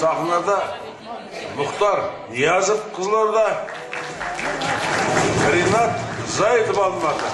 Sahne'da Muhtar Niyazov Kızılorda, Rinat Zaytov Almatı.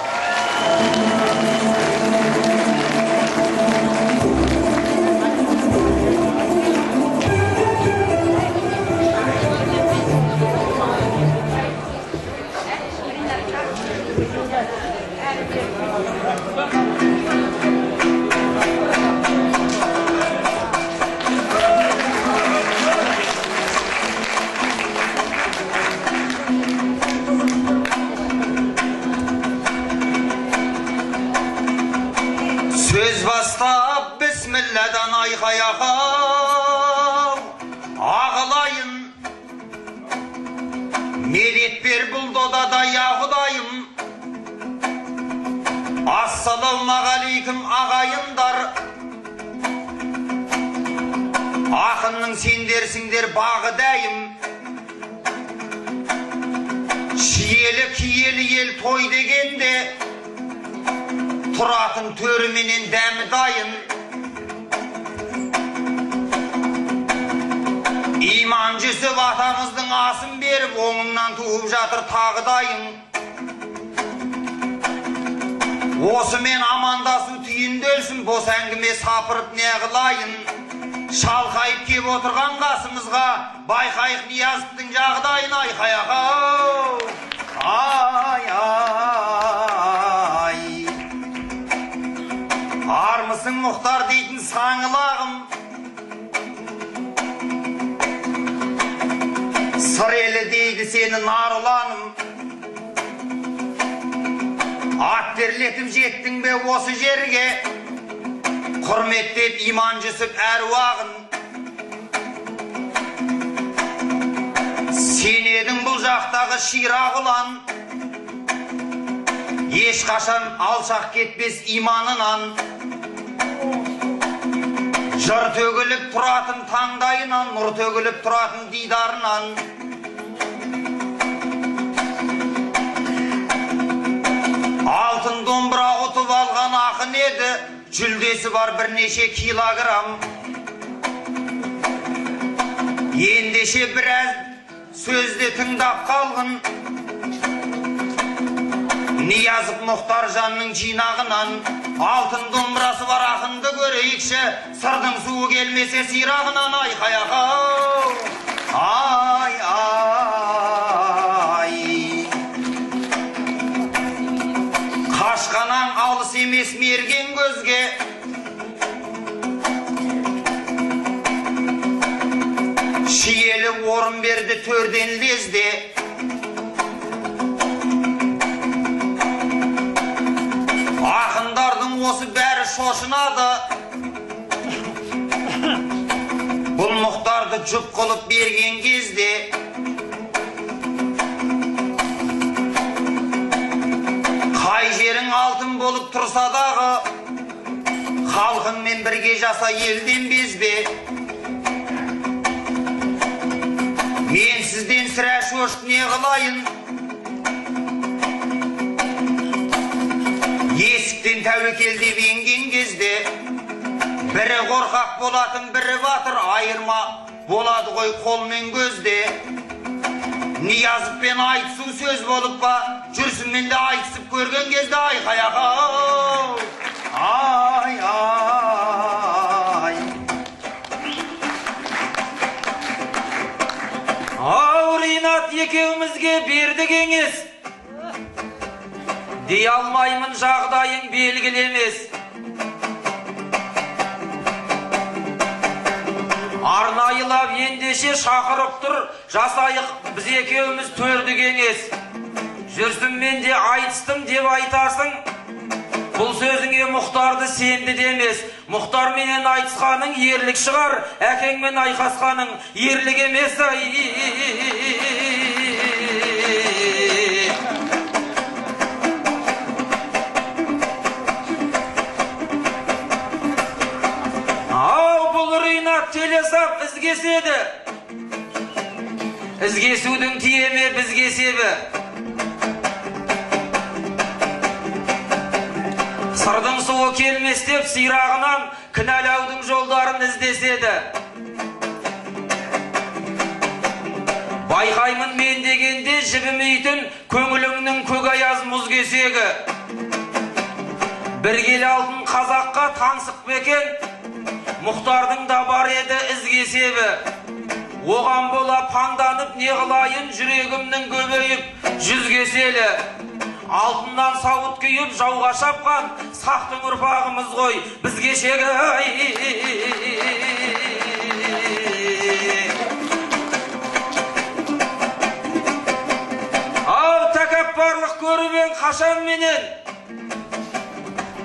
Söz bastap Bismillah'dan ayxayaqa ağlayın. Medet bir buldoda da ya Hudayım. Assalamu aleyküm ağayınlar. Akınның sendersiңдер bağıdayım. Şiyeli kiyeli yel toy degende Turatın törümünün demi dayın. İmancısı vatanımızın asın berip oğundan tuğup jatır tağı dayın. Osu men amandasın tüyün dölsün, bos әңгіме sapırıp ne kılayın. Şalkayıp kep oturgan kasımızga baykayık Niyazov'tың жағдайын aykayaqa. Ay ay. Armısın Muhtar deydin sаңылағым. Sır eli deydi seni narulanım. At berletip jettin be osu jerge. Hürmetlep imancısıp ervağın. Sen edin bu jaqtagı şirak ulan. Eşkaşan alçak ketpes imanınan. Jır tөгіліп тұратын таңдайынан, нұр төгіліп тұратын дидарынан. Алтын домбыра ұтып алған ақын еді, жүлдесі бар бірнеше килограмм. Ендеше біраз сөзді тыңдап қалғын. Niyazov Muhtarjanның жинағынан алтын домбырасы бар ақынды көрейікші, сырдың суы келмесе сирағынан айқаяқа. Ay ay. Қашқанан алыс емес мерген көзге. Шиелі орын берді төрден лезде. Ақындардың осы бәрі шошынады. Бұл Мұхтарды жұп қылып берген кезде қай жерің алтын болып тұрса дағы халқыңмен бірге жаса елден безбе. Мен сізден сірә шошып не қылайын? Есіктен тәуекел деп енген кезде бірі қорқақ болатын, бірі батыр, айырма болады ғой қолмен көзде. Ниязовпен айтысу сөз болып па, жүрсінмен де айтысып көрген кезде айқаяқа. Ay ay. Ау Ринат екеумізге берді кеңес. Дей алмаймын жағдайың белгілі емес. Арнайылап ендеше шақырып тұр, жасайық біз екеуміз төрді кеңес. Жүрсін мен де айтыстым деп айтасың, бұл сөзіңе Мұхтарды сенді демес. Мұхтар менен айтысқаның ерлік шығар, әкеңмен айқасқаның ерлік емес. Телесап ізгеседі. Ізгесудің тиеме бізге себі. Сырдың суы келмес деп сирағынан кінәлаудың жолдарын іздеседі. Байқаймын мен дегенде жібімейтін көңіліңнің көк аяз мұз кесегі. Бір келі алтын қазаққа таңсық бекен, Мұхтардың да бар еді ізге себі. Оған бола паңданып не қылайын, жүрегімнің көбейіп жүз кеселі. Алтыннан сауыт күйіп жауға шапқан сақтың ұрпағымыз ғой біз кешегі. Ау тәкаппарлық көріп қашан менен,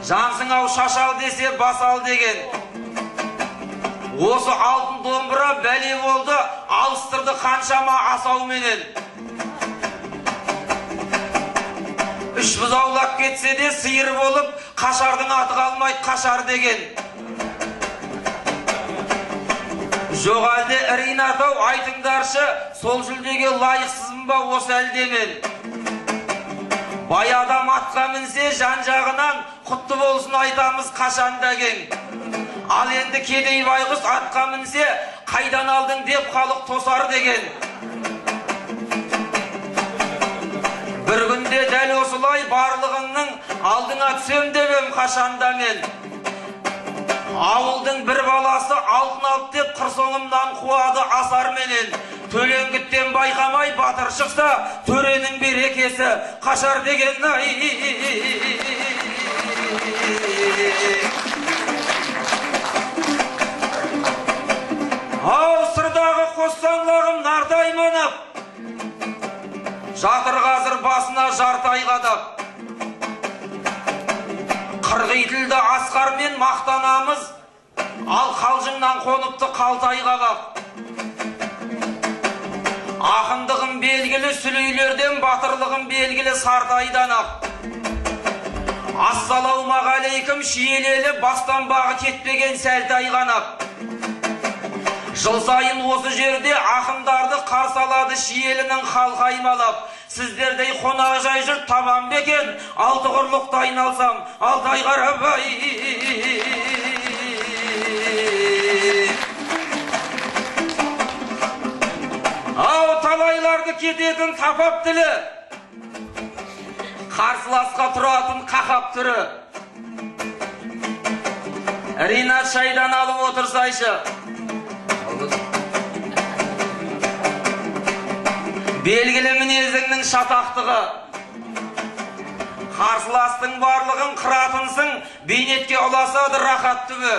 жансың ау шашал десе басал деген. Осы алтын домбыра бәле болды, алыстырды қаншама асау менен. Үш бұзаулап кетсе де сиыр болып, қашардың аты қалмайды қашар деген. Жоқ әлде Ринат-ау, айтыңдаршы, сол жүлдеге лайықсызбын ба осы әлде мен? Бай адам атқа мінсе жан жағынан құтты болсын айтамыз қашанда кең. Ал енді кедей байғұс атқа мінсе қайдан алдың деп халық тосар деген. Бір күнде дәл осылай барлығыңның алдыңа түсем дебем қашанда мен. Ауылдың бір баласы алтын алып деп қыр соңымнан қуады асар менен. Төлеңгіттен байқамай батыр шықса төренің берекесі қашар деген. Ау сырдағы қоссанлағым нартай манап, жатыр қазір басына жартай қадап. Қырғитілді асқармен мақтанамыз, ал қалжыңнан қоныпты қалтай қағап. Ақындығым белгілі сүлейлерден, батырлығым белгілі сартайдан ақ. Ассалаумағалейкум шиелелі бастан бағы кетпеген сәлтай қанап. Жыл сайын осы жерде ақындарды қарсы алады шиелінің халқы аймалап. Сіздердей қонақжай жұрт табан бекен, алты құрлықты айналсам, алтай қарабай. Ау талайларды кететін тапап тілі, қарсыласқа тұратын қақап түрі. Ринат шайдан алып отырсайшы. Белгілі мінезіңнің шатақтығы, қарсыластың барлығын қыратынсың, бейнетке ұласады рахат түбі.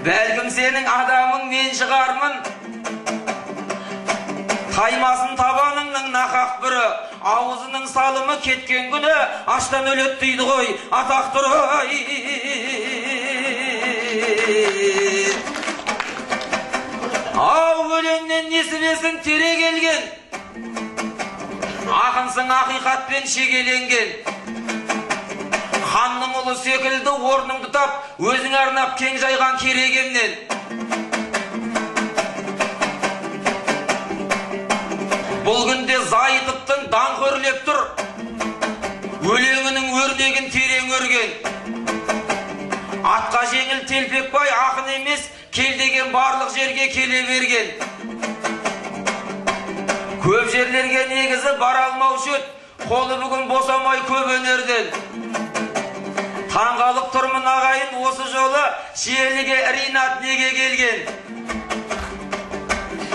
Бәлкім сенің адамың мен шығармын, таймасын табаныңның нақақ бүрі. Ауызының салымы кеткен күні аштан өлет дейді ғой атақ тұры. Ау өлеңнен несібесін тере келген, ақынсың ақиқатпен шегеленген. Ханның ұлы секілді орныңды тап, өзің арнап кең жайған керегемнен. Бұл күнде зайытыптың даңқ өрлеп тұр, өлеңінің өрнегін терең өрген. Атқа жеңіл телпекбай ақын емес, кел деген барлық жерге келе берген. Көп жерлерге негізі бара алмаушы еді, қолы бүгін босамай көп өнерден. Таңғалып тұрмын ағайын осы жолы, шиеліге Ринат неге келген?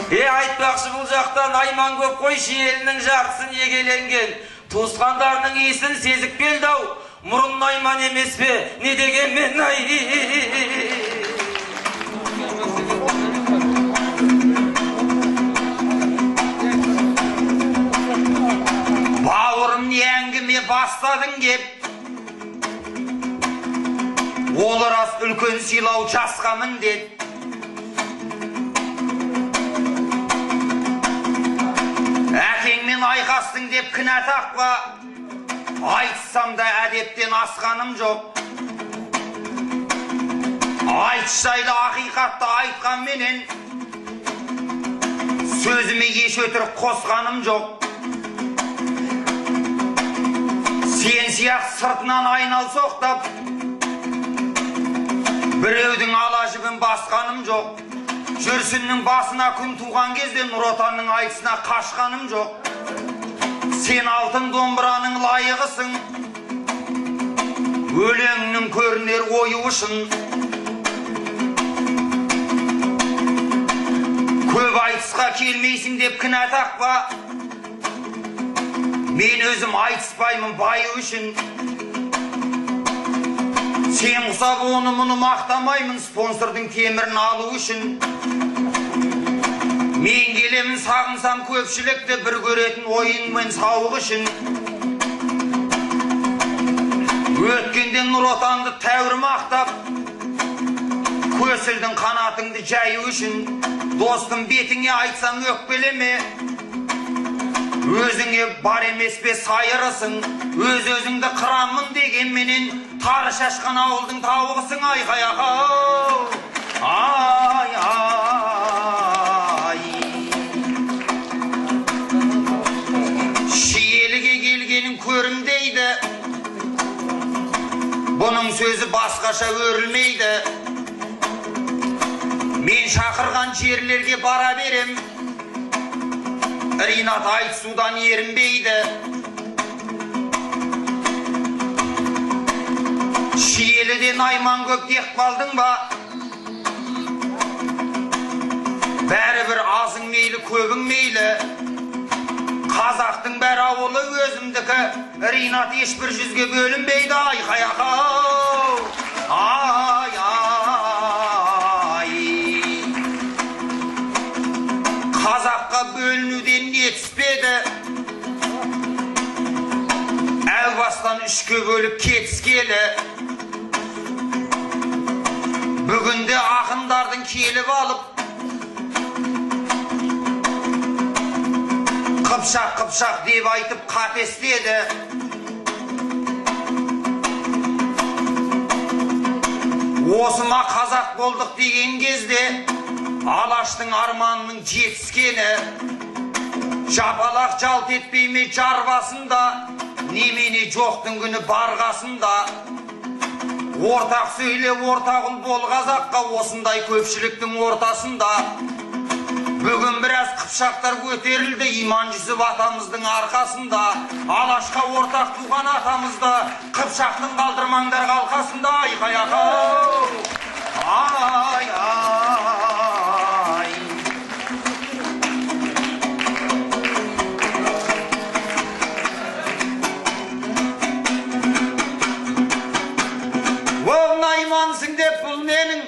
Айтпақшы бұл жақтан айман көп қой, шиелінің жартысын егеленген. Туысқандарының исін сезік белдау, мұрын айман емес пе, не деген мен Бауырым не әңгіме бастадың кеп, ол рас үлкен сыйлау жасқа міндет. Әкеңмен айқастың деп кінә тақпа, айтсам да әдептен асқаным жоқ. Айтыс жайлы ақиқатты айтқан менен, сөзіме еш өтірік қосқаным жоқ. Сен сияқ сыртынан айналсоқтап, біреудің ала жібін басқаным жоқ. Жүрсіннің басына күн туған кезде Нұр Отанның айтысына қашқаным жоқ. Сен алтын домбыраның лайығысың, өлеңнің көрінер ойы үшін. Көп айтысқа келмейсің деп кінә тақпа, мен өзім айтыспаймын байы үшін. Сен құсап оны мұны мақтамаймын, спонсордың темірін алу үшін. Мен келемін сағынсам көпшілікті, бір көретін ойын мен сауық үшін. Өткенде Нұр Отанды тәуір мақтап, көсілдің қанатыңды жайы үшін. Достым бетіңе айтсам өкпелеме, өзіңе бар емес пе сайырысың. Өз-өзіңді қырамын деген менен, тары шашқан ауылдың тауығысың. Айқай ақау, ай, ай. Шиеліге келгенің көрім дейді, бұның сөзі басқаша өрілмейді. Мен шақырған жерлерге бара берем, Ринат айтысудан ерінбейді. Шиеліден Айман көп деқпалдың ба? Бәрібір азың мейлі, көбің мейлі. Қазақтың бәр ауылы өзімдікі, Ринат ешбір жүзге бөлінбейді. Айқай ақау, ай, ай. Қазаққа бөлінуден нетіспеді, әу бастан үшке бөліп кетіскелі. Бүгінде ақындардың келіп алып, қыпшақ деп айтып қатестеді. Осыма қазақ болдық деген кезде, Алаштың арманының жетіскені. Жапалақ жалт етпейме жар басында, немене жоқтың күні барғасында. Ортақ сөйле, ортағын бол қазаққа, осындай көпшіліктің ортасында. Бүгін біраз қыпшақтар көтерілді, иман жүзіп атамыздың арқасында. Алашқа ортақ туған атамызды, қыпшақтың қалдырмаңдар қалқасында. Айқай ақау, ай, ай. Ол Наймансың деп бұл менің,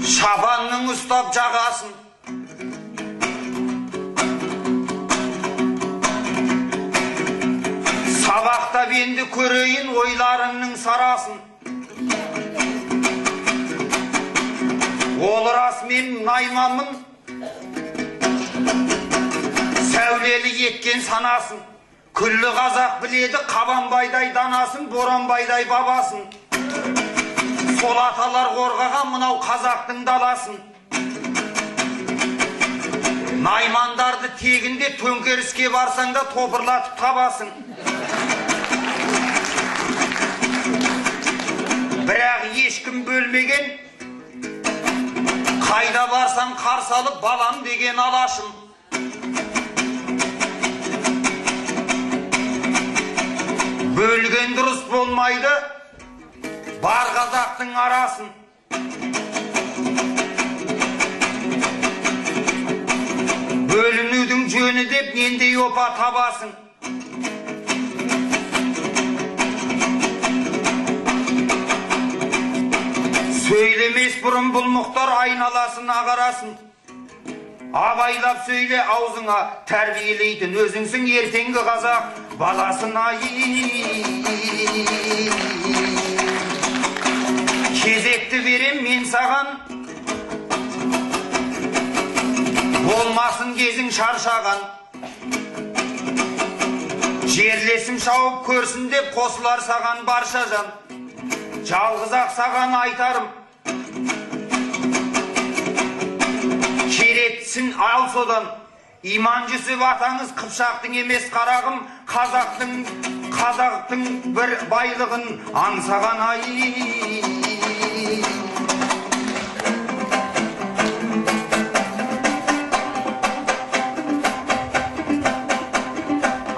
шапанның ұстап жағасын. Сабақтап енді көрейін ойларыңның сарасын. Ол рас мен Найманмын, сәулелі еткен санасын. Күллі қазақ біледі Қабанбайдай данасын, Боранбайдай бабасын. Сол аталар қорғаған мұнау қазақтың даласын. Наймандарды тегінде төңкеріске барсаң да топырлатып табасың. Бірақ ешкім бөлмеген, қайда барсам қарсы алып балам деген алашым. Бөлген дұрыс болмайды, бар қазақтың арасын. Бөлінудің жөні деп нендей опа табасың. Сөйлемес бұрын бұл Мұхтар айналасын ағарасын. Абайлап сөйле аузыңа тәрбиелейтін өзіңсің ертеңгі қазақ баласын. Ай, кезекті берем мен саған, болмасын кезің шаршаған. Жерлесім шауып көрсін деп қосылар саған барша жан. Жалғыз ақ саған айтарым, керектісін ал содан. Иман жүсіп атаңыз Қыпшақтың емес қарағым, қазақтың бір байлығын аңсаған ай.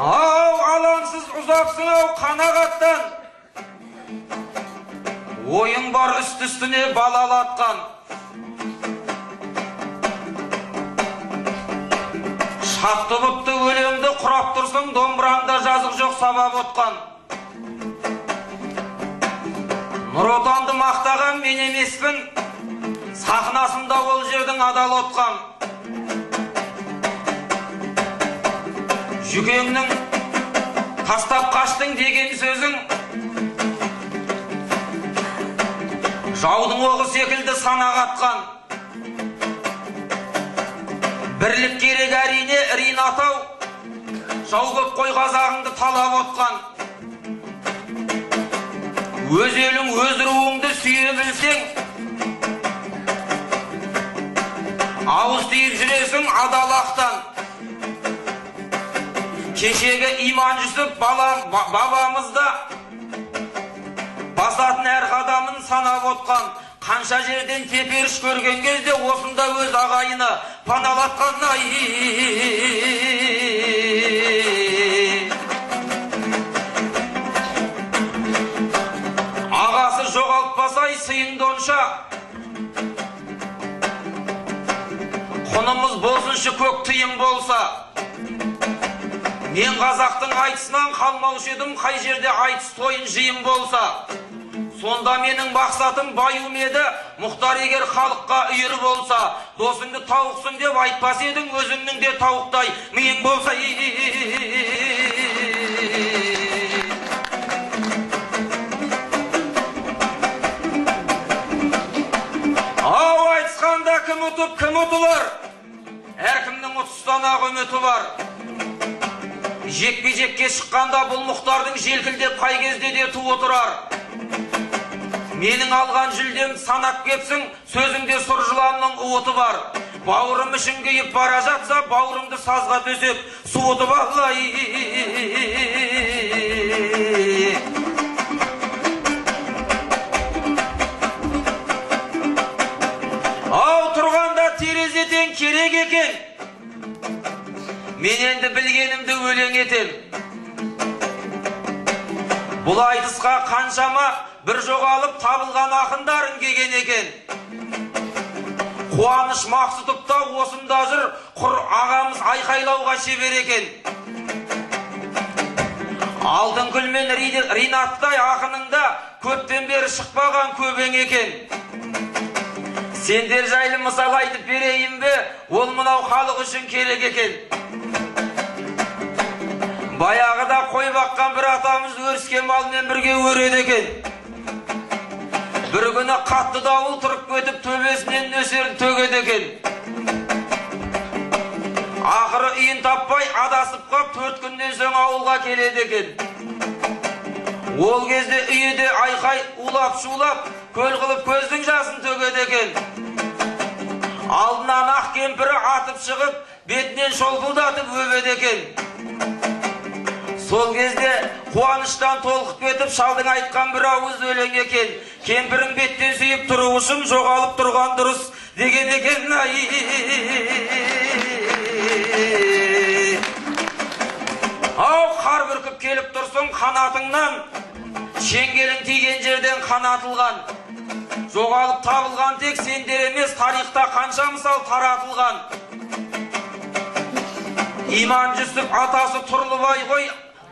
Ау, алаңсыз ұзапсың ау қанағаттан, ойың бар үсті-үстіне балалатқан. Шақты бұпты өлеңді құрап тұрсың, домбыраңда жазық жоқ сабап отқан. Нұр отанды мақтаған мен емеспін, сахнасында ол жердің адал отқан. Жүкеңнің тастап қаштың деген сөзің, жаудың оғы секілді санақ атқан. Бірлік керек әрине ірин атау, жау көп қой қазағыңды талап отқан. Өз елің өз руыңды сүйе білсең, ауыз тиіп жүресің адал ақтан. Кешегі иман жүсіп бабамызда басатын әр қадамын санап отқан. Қанша жерден теперіш көрген кезде осында өз ағайыны паналатқан. Ай, ағасы жоғалтпасай сыйыңды онша, құнымыз болсыншы көк тиын болса. Мен қазақтың айтысынан қалмаушы едім, қай жерде айтыс тойын жиын болса. Сонда менің мақсатым баюым еді, Мұхтар егер халыққа үйір болса. Досыңды тауықсың деп айтпас едің, өзіңнің де тауықтай миың болса. Ау, айтысқанда кім ұтып, кім ұтылыр? Әркімнің ұтыстан ақ үміті бар. Жекпе-жекке шыққанда бұл Мұхтардың желкілдеп қай кезде де туы тұрар. Менің алған жүлдем санап кепсің, сөзіңде сұр жыланның уыты бар. Бауырым үшін күйіп бара жатса, бауырымды сазға төсеп, суытып алай. Ау, тұрғанда терезеден керек екен, мен енді білгенімді өлең етем. Бұл айтысқа қаншама бір жоғалып табылған ақындарың келген екен. Қуаныш Мақсұтовта осында жүр, құр ағамыз айқайлауға шебер екен. Алтынкүл мен Ринаттай ақыныңда көптен бері шықпаған көбең екен. Сендер жайлы мысал айтып берейін бе, ол мынау халық үшін керек екен. Баяғыда қой баққан бір атамыз өріске малмен бірге өреді екен. Бір күні қатты дауыл тұрып кетіп төбесінен нөсерін төгеді екен. Ақыры үйін таппай адасып қап 4 күннен соң ауылға келеді екен. Ол кезде үйде айқай улап-шулап, көл қылып көздің жасын төгеді екен. Алдынан ақ кемпірі атып шығып, бетінен шолпылдатып өбеді екен. Сол кезде қуаныштан толқып кетіп, шалдың айтқан бір ауыз өлең екен. Кемпірің беттен сүйіп тұру үшін жоғалып тұрған дұрыс деген екен. Ау, қар бүркіп келіп тұрсың қанатыңнан, шеңгелің тиген жерден қанатылған. Жоғалып табылған тек сендер емес, тарихта қанша мысал таратылған. Иман Жүсіп атасы Тұрлыбай ғой,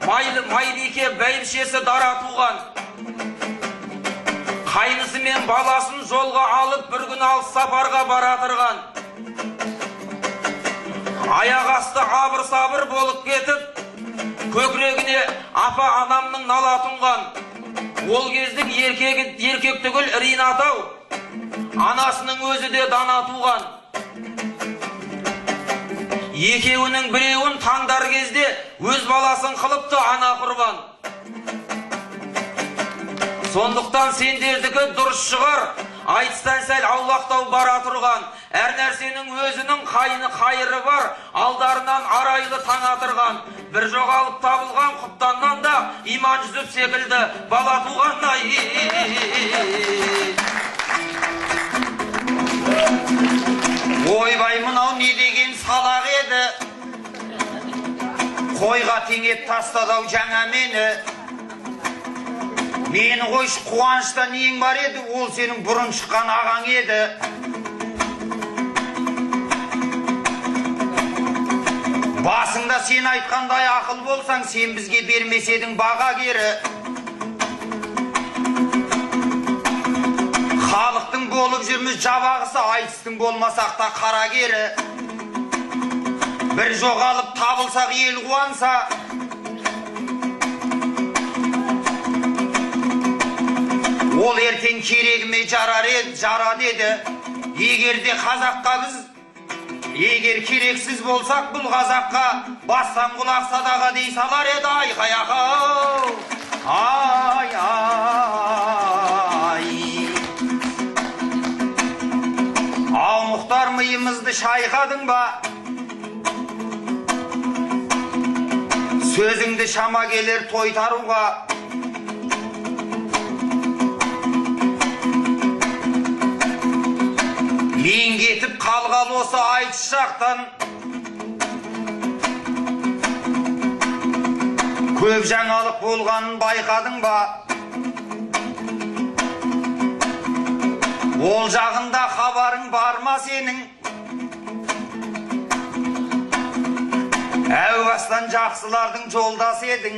Майлике бәйбішесі дара туған. Қайнысы мен баласын жолға алып бір күн алыс сапарға баратырған. Аяқ асты абыр-сабыр болып кетіп, көкірегіне апа анамның нала тұнған. Ол кездің еркек түгіл Ринат ау, анасының өзі де дана туған. Екеуінің біреуін таңдар кезде өз баласын қылыпты ана құрбан. Сондықтан сендердікі дұрыс шығар, айтыстан сәл аулақтау бара тұрған, әр нәрсенің өзінің қайыры бар, алдарынан арайлы таң атырған, бір жоғалып табылған құптаннан да иман жүзіп секілді бала туғандай. Ойбай, мынау не деген салақ еді, қойға теңеп тастады-ау жаңа мені. Мені қойшы, қуанышта нең бар еді, ол сенің бұрын шыққан ағаң еді. Басыңда сен айтқандай ақыл болсаң, сен бізге бермес едің баға кері. Халықтың болып жүрміз жабағысы, айтыстың болмасақ та қара кері. Бір жоғалып табылсақ ел қуанса, ол ертең керегіме жарар еді. Егер де қазаққа біз, егер керексіз болсақ бұл қазаққа, бастан құлақ садаға дей салар еді айқай ақау. Ай, ай. Ау Мұхтар, миымызды шайқадың ба? Сөзіңді шама келер тойтаруға. Мен кетіп қалғал осы айтыс жақтан, көп жаңалық болғанын байқадың ба? Ол жағында хабарың бар ма сенің? Әу бастан жақсылардың жолдасы едің.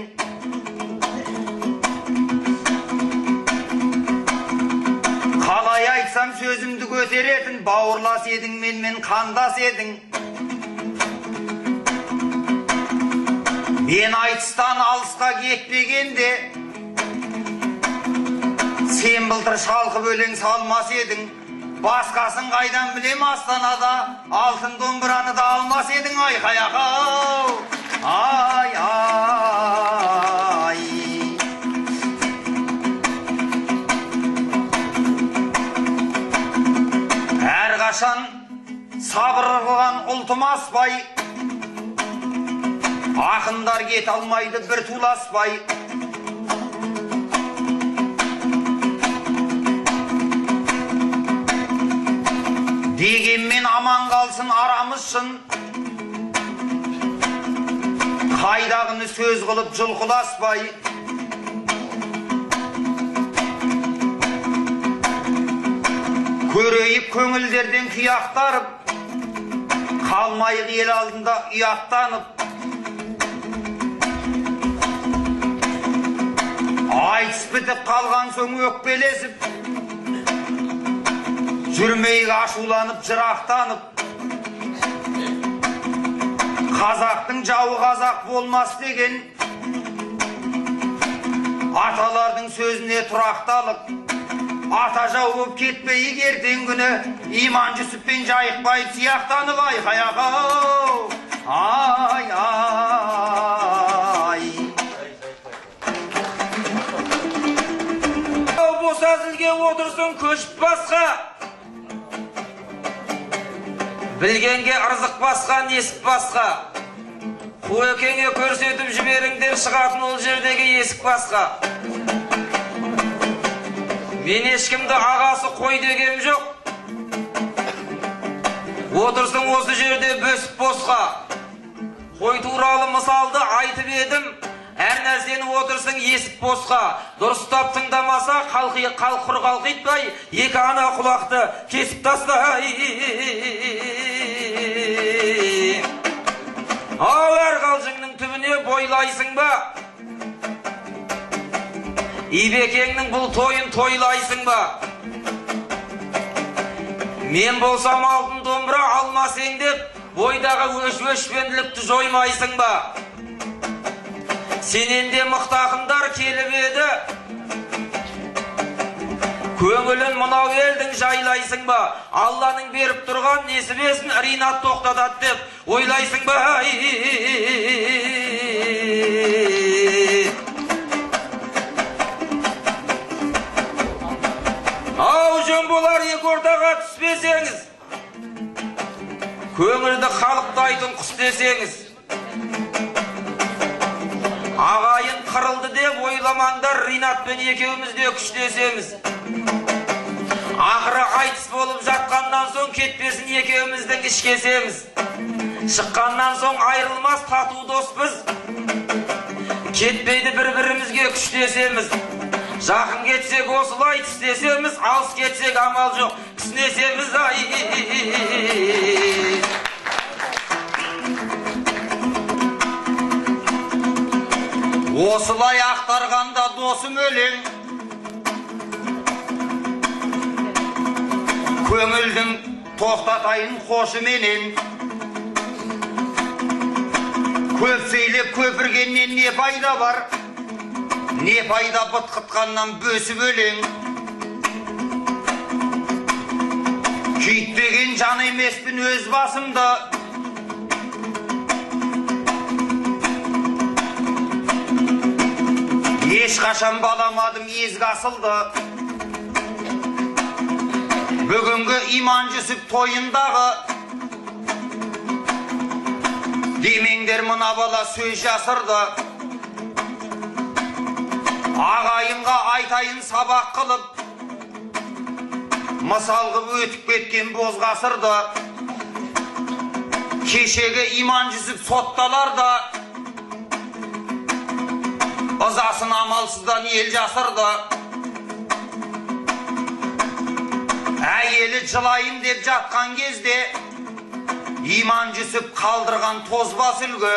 Қалай айтсам сөзімді көтеретін, бауырлас едің, менімен қандас едің. Мен айтыстан алысқа кетпегенде, сен былтыр шалқып өлең салмас едің. Басқасын қайдан білем, Астанада алтын домбыраны да алмас едің айқай ақау. Ай, ай. Әрқашан сабыр қылған ұлтым аспай, ақындар кет алмайды бір туласпай. Дегенмен аман қалсын арамыз шын, қайдағыны сөз қылып жұлқыласпай. Көрейіп көңілдерден күйақтарып, қалмайық ел алдында ұяттанып. Айтыс бітіп қалған соң өкпелесіп, жүрмейік ашуланып жырақтанып. Қазақтың жауы қазақ болмас деген, аталардың сөзіне тұрақталып, ата жау болып кетпейік ертең күні, Иман Жүсіппен Жайықбай сияқтанып айқай ақау. Ай, ай. Бос әзілге отырсын көшіп басқа, білгенге ырзық басқа, несіп басқа. Қуекеңе көрсетіп жіберіңдер, шығатын ол жердегі есік басқа. Мен ешкімді ағасы қой дегем жоқ. Отырсың осы жерде бөсіп босқа. Қой туралы мысалды айтып едім, әр нәрсені отырсың есіп босқа. Дұрыстап тыңдамаса, құр қалқитпай, екі ана құлақты кесіп тастай. Ау, әр қалжыңның түбіне бойлайсың ба? Ибекеңнің бұл тойын тойлайсың ба? Мен болсам алтын домбыра алмасың деп, бойдағы өшпенділікті жоймайсың ба? Сенен де мықты ақындар келіп еді, көңілін мынау елдің жайлайсың ба? Алланың беріп тұрған несібесін ринат тоқтатады деп ойлайсың ба? Ау, жөн болар екі ортаға түспесеңіз, көңілді халықтайтын құс десеңіз. Ағайын қырылды деп ойламаңдар, Ринатпен екеумізде күштесеміз. Ақыры айтыс болып жатқаннан соң кетпесін екеуміздің ішкесеміз. Шыққаннан соң айрылмас тату доспыз, кетпейді бір-бірімізге күштесеміз. Жақын кетсек осылай тістесеміз, алыс кетсек амал жоқ кісінесеміз. Осылай ақтарғанда досым өлең, көңілдің тоқтатайын қошыменен. Көп сөйлеп көпіргеннен не пайда бар, не пайда бұтқытқаннан бөсіп өлең. Күйітпеген жан емеспін өз басымда, ешқашан баламадым езгі асылды. Бүгінгі Иман Жүсіп тойындағы демеңдер мына бала сөз жасырды. Ағайынға айтайын сабақ қылып, мысал қып өтіп кеткен боз ғасырды. Кешегі Иман Жүсіп сотталарда, ызасын амалсыздан ел жасырды. Әйелі жылайын деп жатқан кезде Иман Жүсіп қалдырған тозбас үлгі.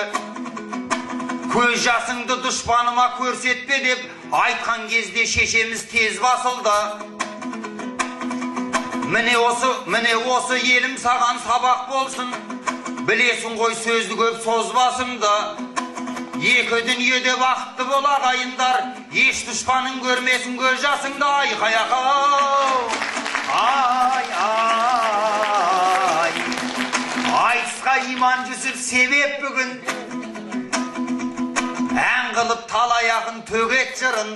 Көз жасыңды дұшпаныма көрсетпе деп айтқан кезде шешеміз тез басылды. Міне осы елім саған сабақ болсын, білесің ғой сөзді көп созбасымды. Екі дүниеде бақытты бол ағайындар, еш дұшпаның көрмесін көз жасыңды. Айқай ақау, ай ай. Айтысқа Иман Жүсіп себеп бүгін, ән қылып талаяқын төгет жырын.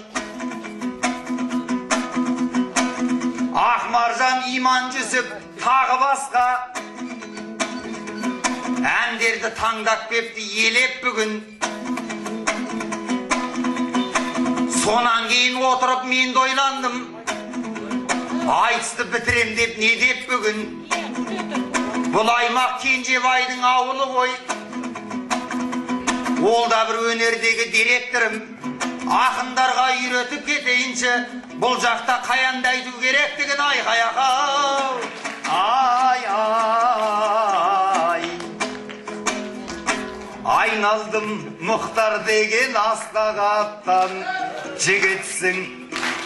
Ақмаржан Иман Жүсіп тағы басқа әндерді таңдап кепті елеп бүгін. Сонан кейін отырып мен дойландым, айтысты бітірем деп не деп бүгін. Бұл аймақ Кенжебайдың ауылы ғой, ол да бір өнердегі директорым. Ақындарға үйретіп кетейінші, бұл жақта қаянды айту керектігін. Айқай ақау, ай ай. Айналдым Мұхтар деген асқағаттан, жігітсің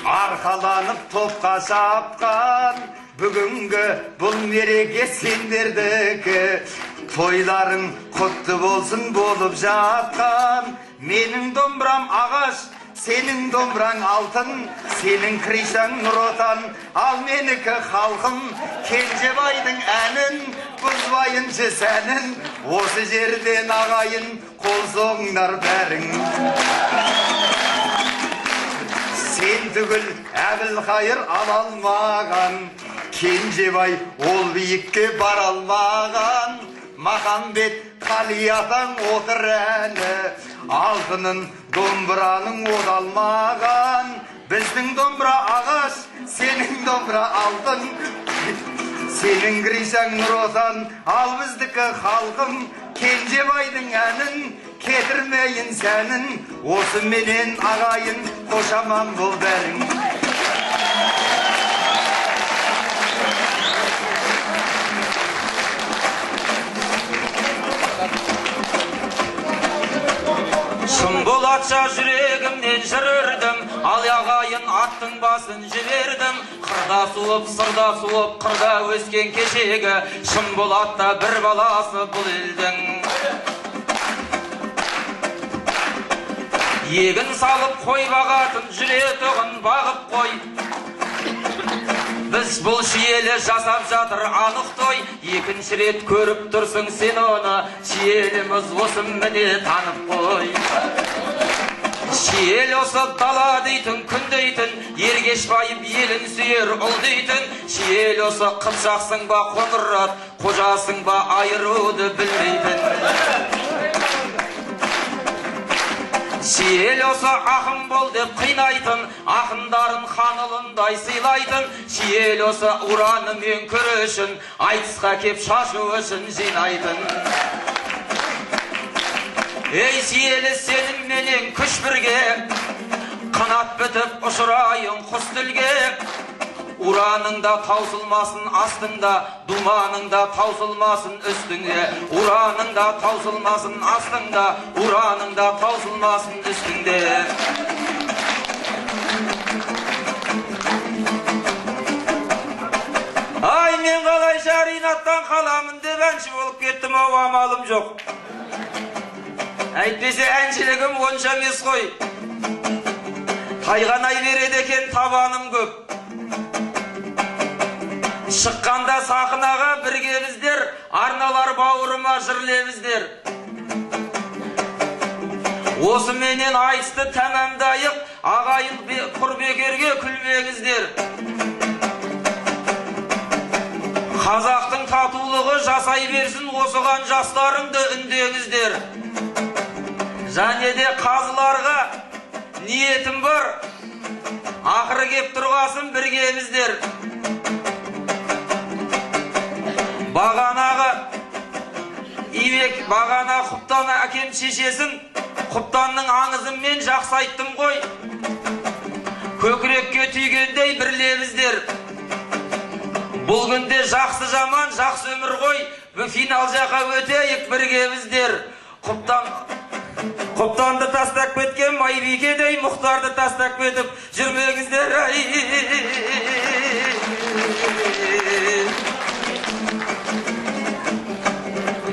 арқаланып топқа шапқан. Бүгінгі бұл мереке сендердікі, тойларың құтты болсын болып жатқан. Менің домбырам ағаш, сенің домбыраң алтын, сенің кришаң нұр отан, ал менікі халқым. Кенжебайдың әнін бұзбайыншы сәнін, осы жерден ағайын қол соғыңдар бәрің. Сен түгіл Әбілқайыр ала алмаған, Кенжебай ол биікке бара алмаған. Махамбет Қали атаң отыр әні, алтынын домбыраның одалмаған. Біздің домбыра ағаш, сенің домбыра алтын, сенің кришаң нұр отан, ал біздікі халқым. Кенжебайдың әнін кетірмейін сәнін, осы менен ағайын қошаман бол бәрің. Шын болатша жүрегімнен жүрірдім, ал ағайын аттың басын жібердім. Қырда суып, сырда суып, қырда өскен кешегі, шын болатта бір баласы бұл елдің. Егін салып қой бағатын, жүретұғын бағып қой. Біз бұл шиелі жасап жатыр анық той. Екінші рет көріп тұрсың сен оны, шиеліміз осы міне танып қой. Шиел осы дала дейтін, күн дейтін, ергеш байып елін сүйер ұл дейтін. Шиел осы қыпшақсың ба қоңырат, қожасың ба айыруды білмейтін. Шиел осы ақын бол деп қинайтын, ақындарын хан ұлындай сыйлайтын. Шиел осы ұранымен күрішін, айтысқа кеп шашу үшін жинайтын. Ей сиелі сенің менен күш бірге, қанат бітіп ұшырайын құс тілге. Ураныңда таусылмасын астыңда, думаныңда таусылмасын үстіңде. Ураныңда таусылмасын астыңда, ураныңда таусылмасын үстіңде. Ай, мен қалайша Ринаттан қаламын деп әнші болып кеттім, ау амалым жоқ. Әйтпесе әншілігім онша емес қой. Тайғанай береді екен табаным көп. Шыққанда сахнаға бірге біздер, арналар бауырыма жырлебіздер. Осы менен айтысты тәмамдайық, ағайын құрбекерге күлмеңіздер. Қазақтың татулығы жасай берсін, осыған жастарыңды үндеңіздер. Және де қазыларға ниетім бар, ақыры кеп тұрғасын біргеміздер. Бағанағы Ибек, бағана Құптан әкем шешесін, Құптанның аңызын мен жақсы айттым ғой. Көкірекке түйгендей бірлеміздер. Бұл күнде жақсы жаман, жақсы өмір ғой. Финал жаққа өтейік біргеміздер. Құптанды тастап кеткен Майбикедей, Мұхтарды тастап кетіп жүрмеңіздер.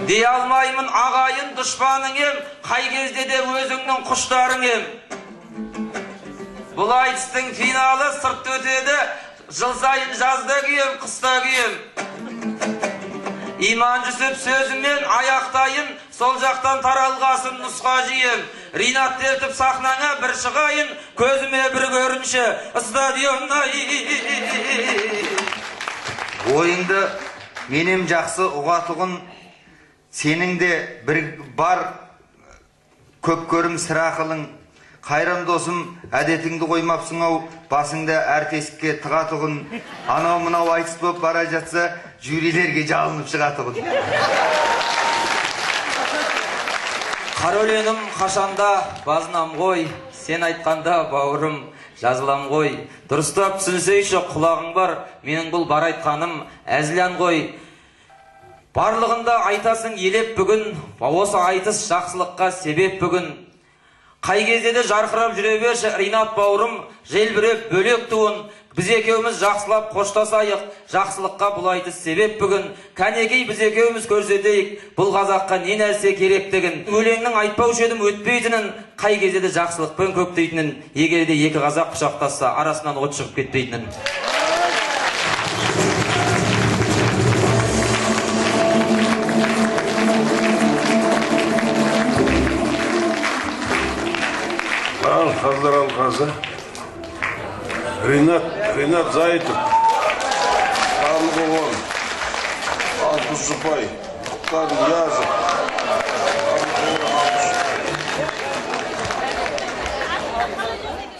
Дей алмаймын ағайын дұшпаның ем, қай кезде де өзіңнің құштарың ем. Бұл айтыстың финалы сырт өтеді, жыл сайын жазда күйем, қыста күйем. Иман Жүсіп сөзімен аяқтайын, сол жақтан таралғасын нұсқа жием. Ринат ертіп сахнаңа бір шығайын, көзіме бір көрінші стадионна. Ойыңды менем жақсы ұғатығын, сенің де бір бар көп көрім сірақылың. Қайран досым, әдетіңді қоймапсың ау, басыңда әртесікке тығатығын. Анау мынау айтыс боп бара жатса, жюрилерге жалынып шығатығын. Қара өлеңім қашанда базынам ғой, сен айтқанда бауырым жазылам ғой. Дұрыстап түсінсейші құлағың бар, менің бұл бар айтқаным әзілән ғой. Барлығында айтасың елеп бүгін, осы айтыс жақсылыққа себеп бүгін. Қай кезде де жарқырап жүре берші Ринат бауырым, желбіреп бөлек туын. Біз екеуміз жақсылап қоштасайық, жақсылыққа бұл айтыс себеп бүгін. Кәнекей біз екеуміз көрсетейік, бұл қазаққа не нәрсе керектігін. Өлеңнің айтпаушы едім өтпейтінін, қай кезде де жақсылықпен көктейтінін, егер де екі қазақ құшақтасса арасынан от шығып кетпейтінін. Al hazır alqası. Ринат Зайытов. Алғығын. Алтын Сұпай. Мұхтар Ниязов.